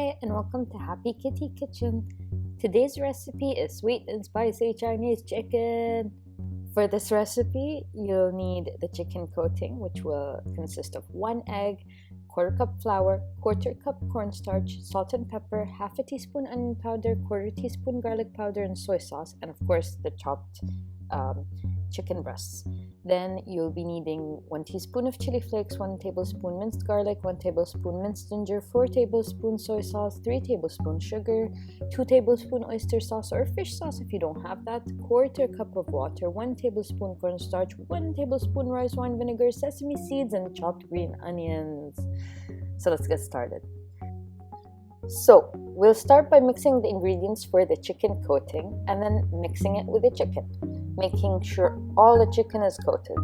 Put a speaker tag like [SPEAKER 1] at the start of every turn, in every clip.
[SPEAKER 1] Hi, and welcome to Happy Kitty Kitchen. Today's recipe is sweet and spicy Chinese chicken. For this recipe, you'll need the chicken coating, which will consist of 1 egg, quarter cup flour, quarter cup cornstarch, salt and pepper, half a teaspoon onion powder, quarter teaspoon garlic powder, and soy sauce, and of course the chopped chicken breasts. Then you'll be needing 1 teaspoon of chili flakes, 1 tablespoon minced garlic, 1 tablespoon minced ginger, 4 tablespoons soy sauce, 3 tablespoons sugar, 2 tablespoons oyster sauce or fish sauce if you don't have that, quarter cup of water, 1 tablespoon cornstarch, 1 tablespoon rice wine vinegar, sesame seeds, and chopped green onions. So let's get started. So we'll start by mixing the ingredients for the chicken coating and then mixing it with the chicken, making sure all the chicken is coated.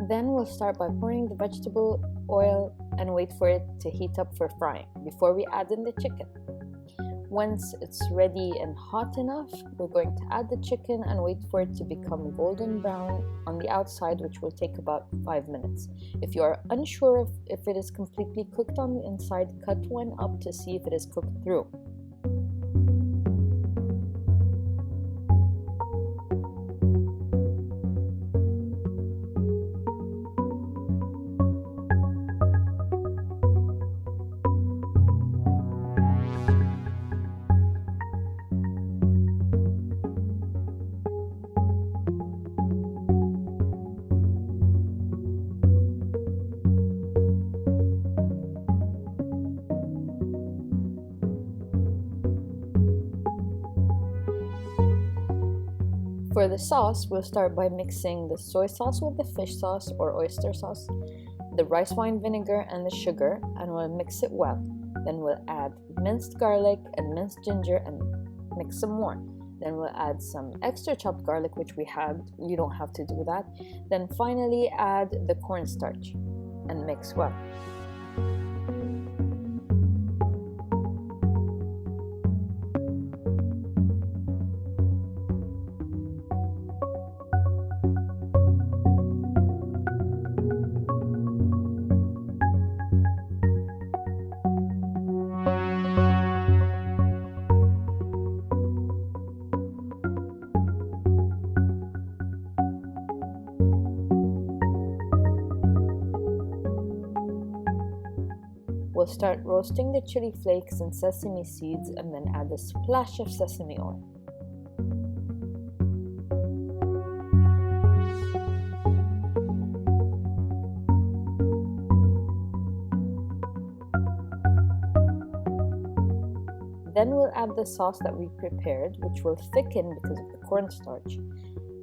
[SPEAKER 1] Then we'll start by pouring the vegetable oil and wait for it to heat up for frying before we add in the chicken. Once it's ready and hot enough, we're going to add the chicken and wait for it to become golden brown on the outside, which will take about 5 minutes. If you are unsure if it is completely cooked on the inside, cut one up to see if it is cooked through. For the sauce, we'll start by mixing the soy sauce with the fish sauce or oyster sauce, the rice wine vinegar, and the sugar, and we'll mix it well. Then we'll add minced garlic and minced ginger and mix some more. Then we'll add some extra chopped garlic, which we had. You don't have to do that. Then finally add the cornstarch and mix well. We'll start roasting the chili flakes and sesame seeds and then add a splash of sesame oil. Then we'll add the sauce that we prepared, which will thicken because of the cornstarch.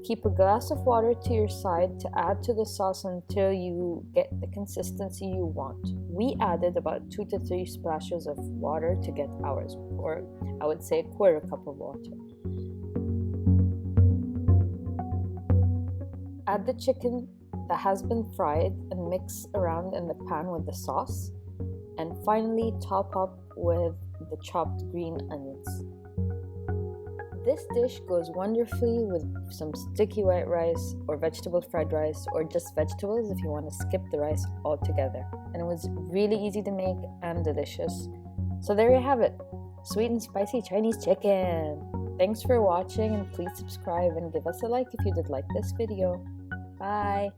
[SPEAKER 1] Keep a glass of water to your side to add to the sauce until you get the consistency you want. We added about 2 to 3 splashes of water to get ours, or I would say a quarter cup of water. Add the chicken that has been fried and mix around in the pan with the sauce. And finally top up with the chopped green onions. This dish goes wonderfully with some sticky white rice or vegetable fried rice, or just vegetables if you want to skip the rice altogether. And it was really easy to make and delicious. So there you have it, sweet and spicy Chinese chicken. Thanks for watching, and please subscribe and give us a like if you did like this video. Bye!